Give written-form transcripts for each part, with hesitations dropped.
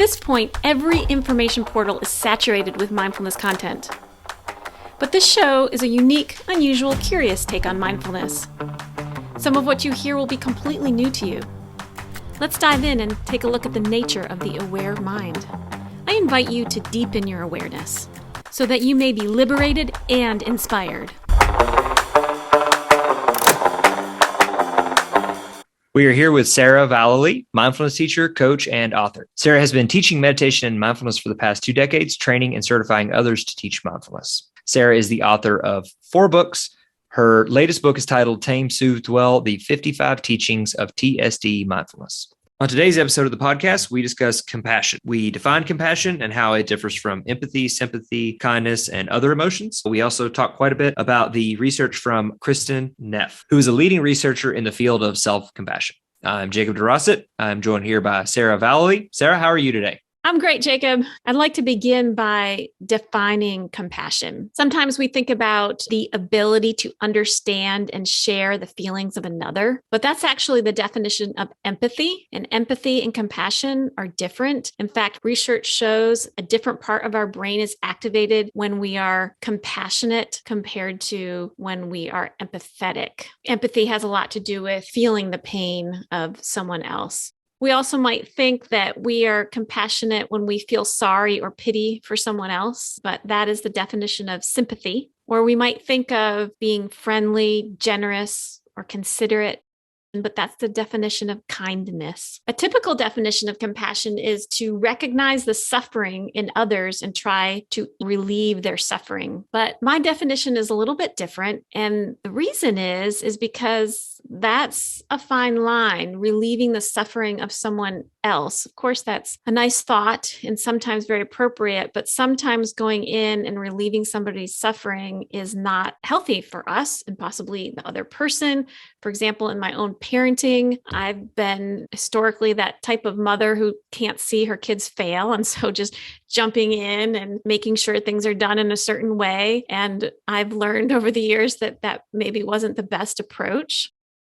this point, every information portal is saturated with mindfulness content. But this show is a unique, unusual, curious take on mindfulness. Some of what you hear will be completely new to you. Let's dive in and take a look at the nature of the aware mind. I invite you to deepen your awareness so that you may be liberated and inspired. We are here with Sarah Vallely, mindfulness teacher, coach, and author. Sarah has been teaching meditation and mindfulness for the past 2 decades, training and certifying others to teach mindfulness. Sarah is the author of 4 books. Her latest book is titled Tame, Soothe, Dwell, the 55 Teachings of TSD Mindfulness. On today's episode of the podcast, we discuss compassion. We define compassion and how it differs from empathy, sympathy, kindness, and other emotions. We also talk quite a bit about the research from Kristin Neff, who is a leading researcher in the field of self-compassion. I'm Jacob DeRosset. I'm joined here by Sarah Vallely. Sarah, how are you today? I'm great, Jacob. I'd like to begin by defining compassion. Sometimes we think about the ability to understand and share the feelings of another, but that's actually the definition of empathy. And empathy and compassion are different. In fact, research shows a different part of our brain is activated when we are compassionate compared to when we are empathetic. Empathy has a lot to do with feeling the pain of someone else. We also might think that we are compassionate when we feel sorry or pity for someone else, but that is the definition of sympathy. Or we might think of being friendly, generous, or considerate, but that's the definition of kindness. A typical definition of compassion is to recognize the suffering in others and try to relieve their suffering. But my definition is a little bit different. And the reason is because that's a fine line, relieving the suffering of someone else. Of course, that's a nice thought and sometimes very appropriate, but sometimes going in and relieving somebody's suffering is not healthy for us and possibly the other person. For example, in my own parenting, I've been historically that type of mother who can't see her kids fail. And so just jumping in and making sure things are done in a certain way. And I've learned over the years that that maybe wasn't the best approach.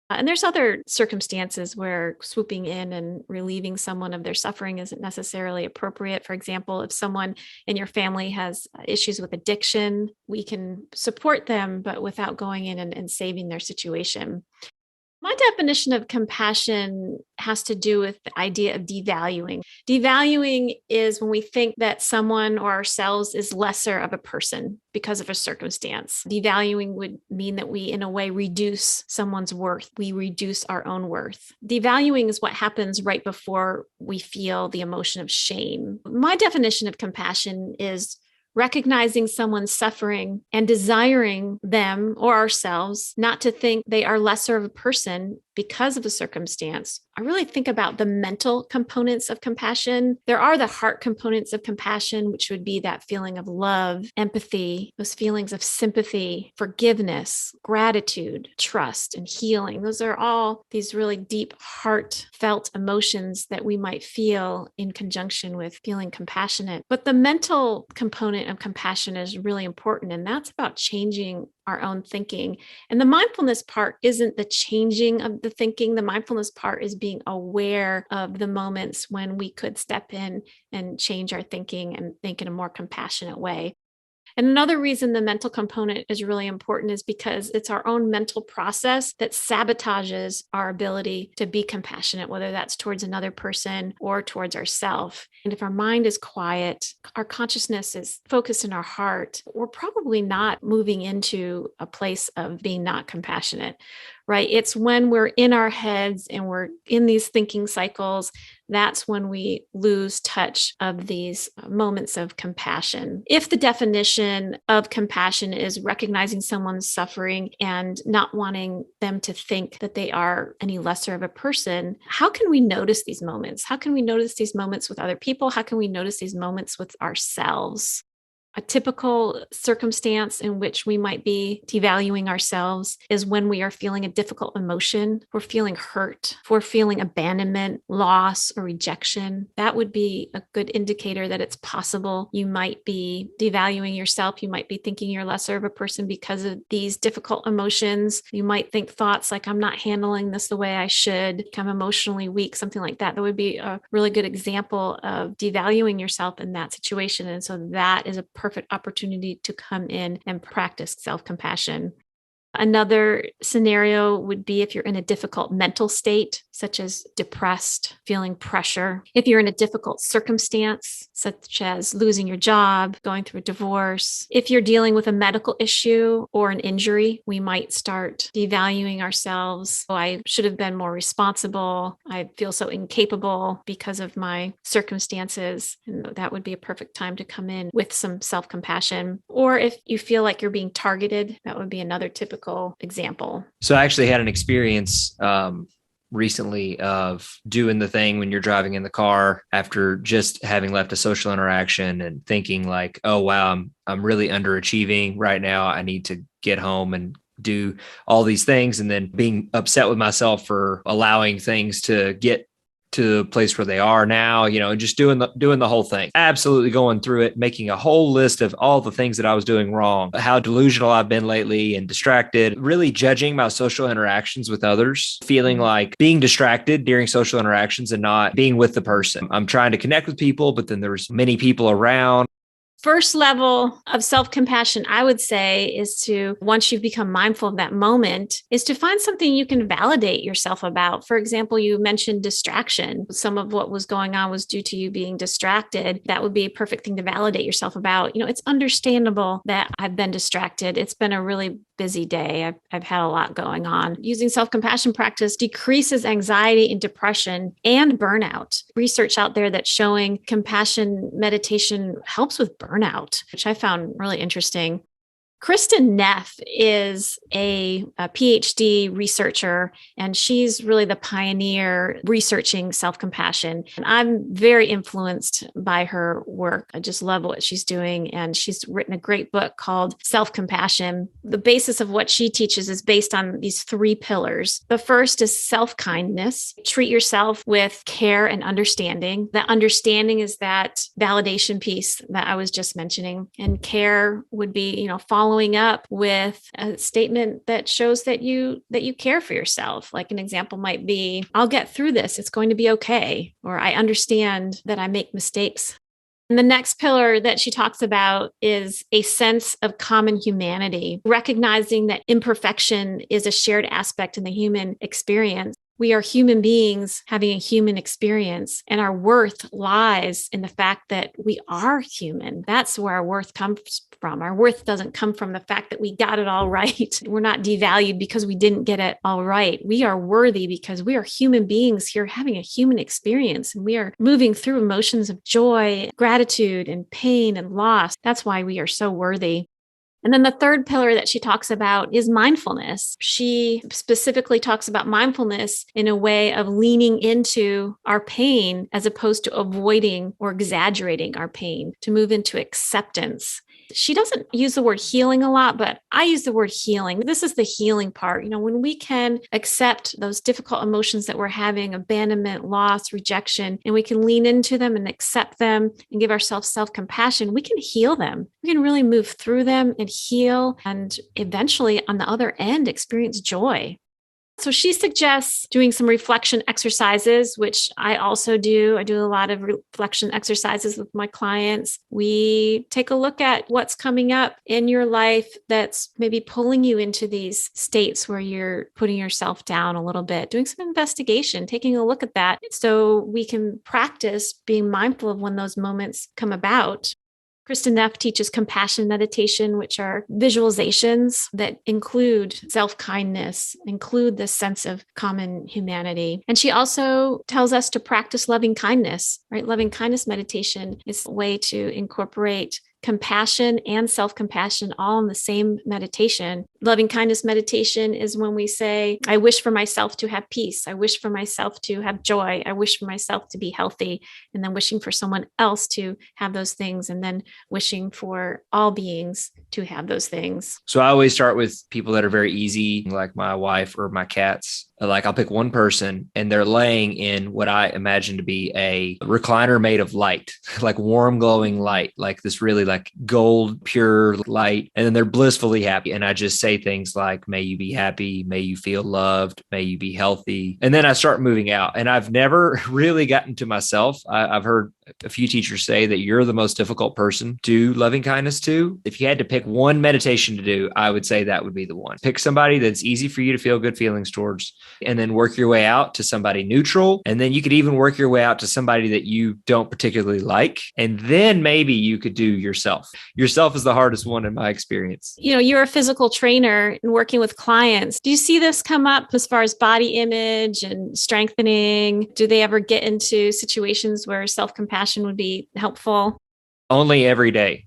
And there's other circumstances where swooping in and relieving someone of their suffering isn't necessarily appropriate. For example, if someone in your family has issues with addiction, we can support them, but without going in and saving their situation. My definition of compassion has to do with the idea of devaluing. Devaluing is when we think that someone or ourselves is lesser of a person because of a circumstance. Devaluing would mean that we, in a way, reduce someone's worth. We reduce our own worth. Devaluing is what happens right before we feel the emotion of shame. My definition of compassion is recognizing someone's suffering and desiring them or ourselves not to think they are lesser of a person because of a circumstance. I really think about the mental components of compassion. There are the heart components of compassion, which would be that feeling of love, empathy, those feelings of sympathy, forgiveness, gratitude, trust, and healing. Those are all these really deep, heartfelt emotions that we might feel in conjunction with feeling compassionate. But the mental component of compassion is really important, and that's about changing our own thinking. And the mindfulness part isn't the changing of the thinking. The mindfulness part is being aware of the moments when we could step in and change our thinking and think in a more compassionate way. And another reason the mental component is really important is because it's our own mental process that sabotages our ability to be compassionate, whether that's towards another person or towards ourselves. And if our mind is quiet, our consciousness is focused in our heart, we're probably not moving into a place of being not compassionate, right? It's when we're in our heads and we're in these thinking cycles, that's when we lose touch of these moments of compassion. If the definition of compassion is recognizing someone's suffering and not wanting them to think that they are any lesser of a person, how can we notice these moments? How can we notice these moments with other people? How can we notice these moments with ourselves? A typical circumstance in which we might be devaluing ourselves is when we are feeling a difficult emotion, we're feeling hurt, if we're feeling abandonment, loss, or rejection. That would be a good indicator that it's possible you might be devaluing yourself. You might be thinking you're lesser of a person because of these difficult emotions. You might think thoughts like, I'm not handling this the way I should, I'm emotionally weak, something like that. That would be a really good example of devaluing yourself in that situation. And so that is a perfect opportunity to come in and practice self-compassion. Another scenario would be if you're in a difficult mental state, such as depressed, feeling pressure. If you're in a difficult circumstance, such as losing your job, going through a divorce. If you're dealing with a medical issue or an injury, we might start devaluing ourselves. Oh, I should have been more responsible. I feel so incapable because of my circumstances. And that would be a perfect time to come in with some self-compassion. Or if you feel like you're being targeted, that would be another typical example. So I actually had an experience recently of doing the thing when you're driving in the car after just having left a social interaction and thinking like, oh, wow, I'm really underachieving right now. I need to get home and do all these things, and then being upset with myself for allowing things to get to the place where they are now, just doing the whole thing, absolutely going through it, making a whole list of all the things that I was doing wrong, how delusional I've been lately and distracted, really judging my social interactions with others, feeling like being distracted during social interactions and not being with the person. I'm trying to connect with people, but then there's many people around. First level of self-compassion, I would say, is to, once you've become mindful of that moment, is to find something you can validate yourself about. For example, you mentioned distraction. Some of what was going on was due to you being distracted. That would be a perfect thing to validate yourself about. It's understandable that I've been distracted. It's been a really busy day. I've had a lot going on. Using self-compassion practice decreases anxiety and depression and burnout. Research out there that's showing compassion meditation helps with burnout, which I found really interesting. Kristin Neff is a PhD researcher, and she's really the pioneer researching self-compassion. And I'm very influenced by her work. I just love what she's doing. And she's written a great book called Self-Compassion. The basis of what she teaches is based on these 3 pillars. The first is self-kindness. Treat yourself with care and understanding. That understanding is that validation piece that I was just mentioning. And care would be, following up with a statement that shows that you care for yourself. Like an example might be, I'll get through this. It's going to be okay. Or I understand that I make mistakes. And the next pillar that she talks about is a sense of common humanity, recognizing that imperfection is a shared aspect in the human experience. We are human beings having a human experience, and our worth lies in the fact that we are human. That's where our worth comes from. Our worth doesn't come from the fact that we got it all right. We're not devalued because we didn't get it all right. We are worthy because we are human beings here having a human experience, and we are moving through emotions of joy, gratitude, and pain and loss. That's why we are so worthy. And then the third pillar that she talks about is mindfulness. She specifically talks about mindfulness in a way of leaning into our pain as opposed to avoiding or exaggerating our pain, to move into acceptance. She doesn't use the word healing a lot, but I use the word healing. This is the healing part. When we can accept those difficult emotions that we're having, abandonment, loss, rejection, and we can lean into them and accept them and give ourselves self-compassion, we can heal them. We can really move through them and heal, and eventually on the other end, experience joy. So she suggests doing some reflection exercises, which I also do. I do a lot of reflection exercises with my clients. We take a look at what's coming up in your life that's maybe pulling you into these states where you're putting yourself down a little bit, doing some investigation, taking a look at that so we can practice being mindful of when those moments come about. Kristin Neff teaches compassion meditation, which are visualizations that include self-kindness, include this sense of common humanity. And she also tells us to practice loving kindness, right? Loving kindness meditation is a way to incorporate compassion and self-compassion all in the same meditation. Loving kindness meditation is when we say, I wish for myself to have peace. I wish for myself to have joy. I wish for myself to be healthy. And then wishing for someone else to have those things. And then wishing for all beings to have those things. So I always start with people that are very easy, like my wife or my cats. Like I'll pick one person and they're laying in what I imagine to be a recliner made of light, like warm, glowing light, like this really like gold, pure light. And then they're blissfully happy. And I just say things like, may you be happy, may you feel loved, may you be healthy. And then I start moving out. And I've never really gotten to myself. I've heard a few teachers say that you're the most difficult person to loving kindness to. If you had to pick one meditation to do, I would say that would be the one. Pick somebody that's easy for you to feel good feelings towards, and then work your way out to somebody neutral. And then you could even work your way out to somebody that you don't particularly like. And then maybe you could do yourself. Yourself is the hardest one in my experience. You know, you're a physical trainer and working with clients. Do you see this come up as far as body image and strengthening? Do they ever get into situations where self-compassion would be helpful? Only every day.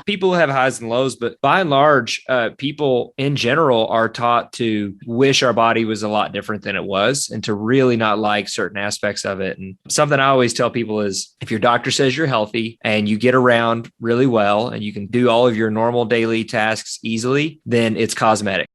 People have highs and lows, but by and large, people in general are taught to wish our body was a lot different than it was and to really not like certain aspects of it. And something I always tell people is if your doctor says you're healthy and you get around really well and you can do all of your normal daily tasks easily, then it's cosmetic.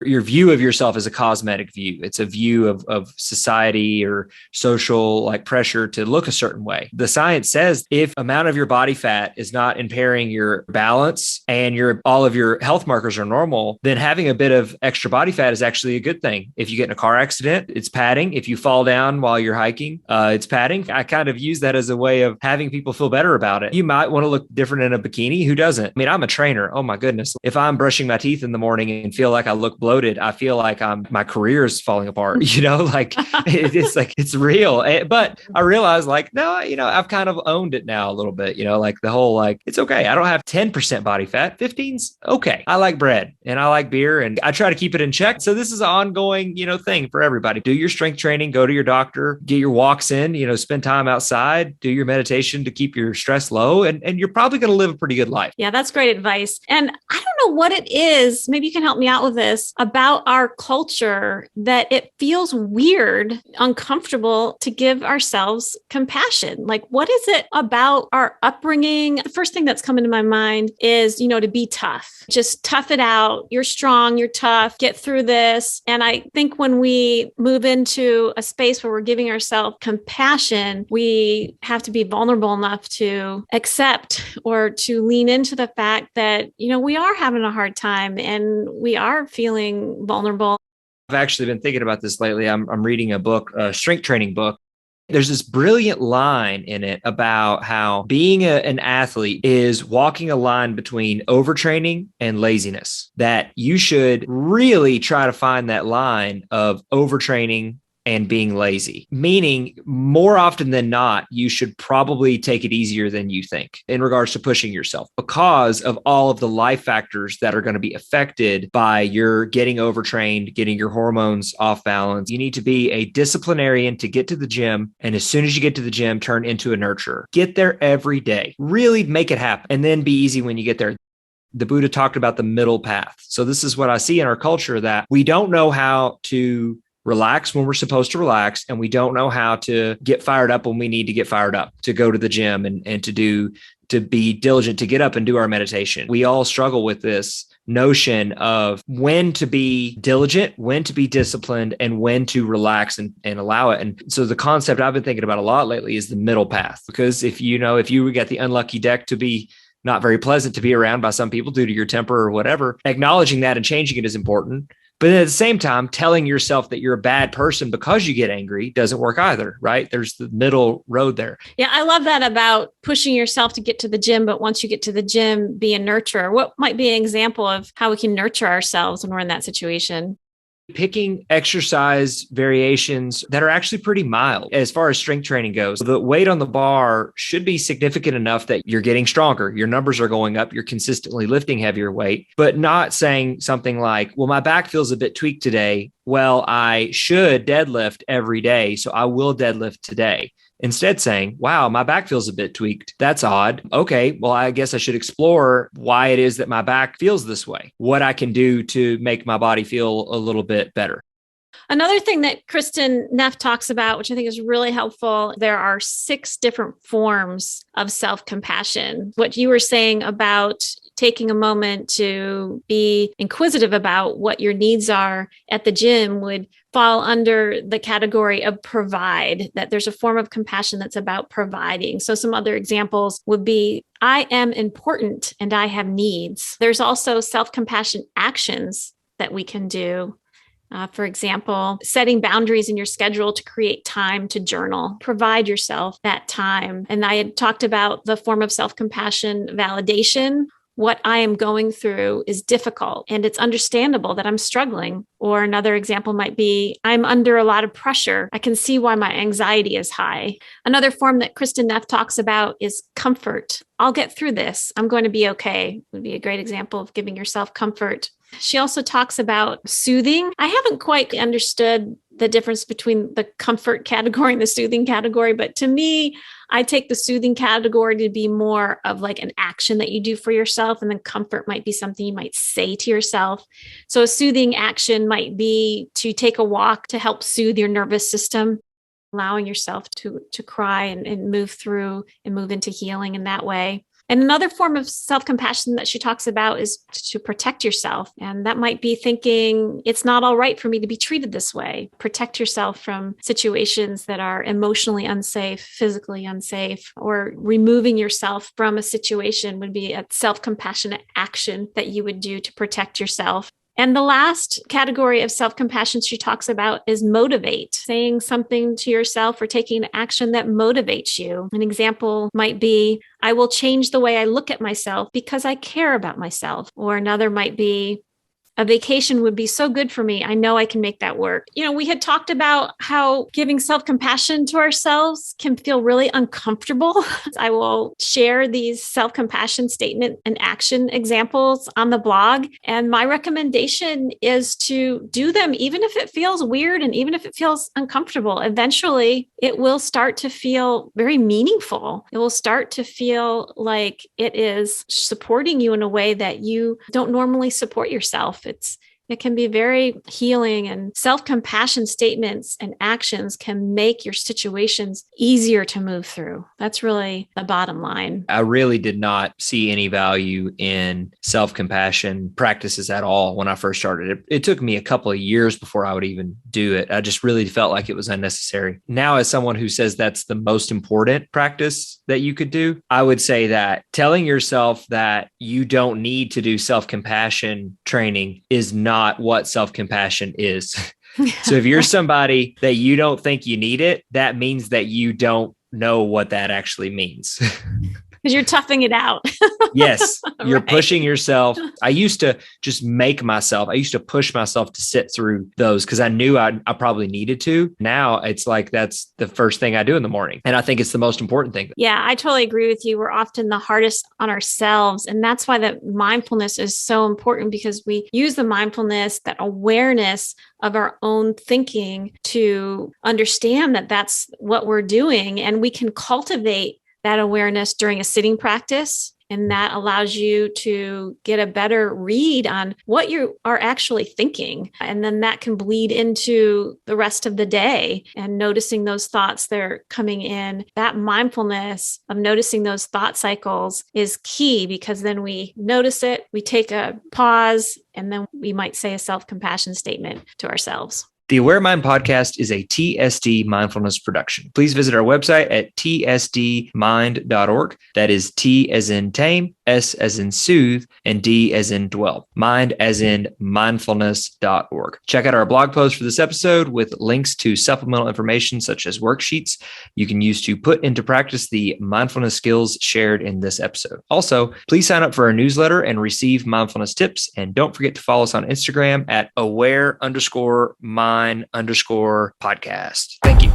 Your view of yourself is a cosmetic view. It's a view of society or social like pressure to look a certain way. The science says if amount of your body fat is not impairing your balance and all of your health markers are normal, then having a bit of extra body fat is actually a good thing. If you get in a car accident, it's padding. If you fall down while you're hiking, it's padding. I kind of use that as a way of having people feel better about it. You might want to look different in a bikini. Who doesn't? I mean, I'm a trainer. Oh my goodness. If I'm brushing my teeth in the morning and feel like I look bloated, I feel like my career is falling apart, like it's real. But I realized like, no, I've kind of owned it now a little bit, like the whole, like, it's okay. I don't have 10% body fat. 15's okay. I like bread and I like beer and I try to keep it in check. So this is an ongoing, thing for everybody. Do your strength training, go to your doctor, get your walks in, spend time outside, do your meditation to keep your stress low. And you're probably going to live a pretty good life. Yeah, that's great advice. And I don't know what it is. Maybe you can help me out with this about our culture that it feels weird, uncomfortable to give ourselves compassion. Like, what is it about our upbringing? The first thing that's come into my mind is, to be tough. Just tough it out. You're strong, you're tough, get through this. And I think when we move into a space where we're giving ourselves compassion, we have to be vulnerable enough to accept or to lean into the fact that, we are having a hard time and we are feeling vulnerable. I've actually been thinking about this lately. I'm reading a book, a strength training book. There's this brilliant line in it about how being an athlete is walking a line between overtraining and laziness, that you should really try to find that line of overtraining and being lazy, meaning more often than not, you should probably take it easier than you think in regards to pushing yourself because of all of the life factors that are going to be affected by your getting overtrained, getting your hormones off balance. You need to be a disciplinarian to get to the gym. And as soon as you get to the gym, turn into a nurturer. Get there every day, really make it happen, and then be easy when you get there. The Buddha talked about the middle path. So this is what I see in our culture, that we don't know how to relax when we're supposed to relax, and we don't know how to get fired up when we need to get fired up, to go to the gym and to be diligent, to get up and do our meditation. We all struggle with this notion of when to be diligent, when to be disciplined, and when to relax and allow it. And so the concept I've been thinking about a lot lately is the middle path, because if you get the unlucky deck to be not very pleasant to be around by some people due to your temper or whatever, acknowledging that and changing it is important. But at the same time, telling yourself that you're a bad person because you get angry doesn't work either, right? There's the middle road there. Yeah, I love that about pushing yourself to get to the gym. But once you get to the gym, be a nurturer. What might be an example of how we can nurture ourselves when we're in that situation? Picking exercise variations that are actually pretty mild as far as strength training goes. The weight on the bar should be significant enough that you're getting stronger. Your numbers are going up. You're consistently lifting heavier weight, but not saying something like, well, my back feels a bit tweaked today. well, I should deadlift every day, so I will deadlift today. Instead saying, wow, my back feels a bit tweaked. That's odd. Okay, well, I guess I should explore why it is that my back feels this way, what I can do to make my body feel a little bit better. Another thing that Kristin Neff talks about, which I think is really helpful, there are 6 different forms of self-compassion. What you were saying about taking a moment to be inquisitive about what your needs are at the gym would fall under the category of provide, that there's a form of compassion that's about providing. So some other examples would be, I am important and I have needs. There's also self-compassion actions that we can do. For example, setting boundaries in your schedule to create time to journal, provide yourself that time. And I had talked about the form of self-compassion validation. What I am going through is difficult and it's understandable that I'm struggling. Or another example might be, I'm under a lot of pressure. I can see why my anxiety is high. Another form that Kristin Neff talks about is comfort. I'll get through this. I'm going to be okay. Would be a great example of giving yourself comfort. She also talks about soothing. I haven't quite understood the difference between the comfort category and the soothing category, but to me, I take the soothing category to be more of like an action that you do for yourself, and then comfort might be something you might say to yourself. So a soothing action might be to take a walk to help soothe your nervous system, allowing yourself to cry and move through and move into healing in that way. And another form of self-compassion that she talks about is to protect yourself. And that might be thinking, it's not all right for me to be treated this way. Protect yourself from situations that are emotionally unsafe, physically unsafe, or removing yourself from a situation would be a self-compassionate action that you would do to protect yourself. And the last category of self-compassion she talks about is motivate, saying something to yourself or taking action that motivates you. An example might be, I will change the way I look at myself because I care about myself. Or another might be, a vacation would be so good for me. I know I can make that work. We had talked about how giving self-compassion to ourselves can feel really uncomfortable. I will share these self-compassion statement and action examples on the blog. And my recommendation is to do them, even if it feels weird and even if it feels uncomfortable. Eventually, it will start to feel very meaningful. It will start to feel like it is supporting you in a way that you don't normally support yourself. It can be very healing, and self-compassion statements and actions can make your situations easier to move through. That's really the bottom line. I really did not see any value in self-compassion practices at all when I first started. It took me a couple of years before I would even do it. I just really felt like it was unnecessary. Now, as someone who says that's the most important practice that you could do, I would say that telling yourself that you don't need to do self-compassion training is not what self-compassion is. So if you're somebody that you don't think you need it, that means that you don't know what that actually means. Because you're toughing it out. Yes, you're Right. pushing yourself. I used to just I used to push myself to sit through those because I knew I probably needed to. Now it's like that's the first thing I do in the morning. And I think it's the most important thing. Yeah, I totally agree with you. We're often the hardest on ourselves. And that's why that mindfulness is so important, because we use the mindfulness, that awareness of our own thinking, to understand that that's what we're doing. And we can cultivate that awareness during a sitting practice. And that allows you to get a better read on what you are actually thinking. And then that can bleed into the rest of the day, and noticing those thoughts that are coming in. That mindfulness of noticing those thought cycles is key, because then we notice it, we take a pause, and then we might say a self-compassion statement to ourselves. The Aware Mind podcast is a TSD mindfulness production. Please visit our website at tsdmind.org. That is T as in tame, S as in soothe, and D as in dwell. Mind as in mindfulness.org. Check out our blog post for this episode with links to supplemental information such as worksheets you can use to put into practice the mindfulness skills shared in this episode. Also, please sign up for our newsletter and receive mindfulness tips. And don't forget to follow us on Instagram at aware_mind_podcast. Thank you.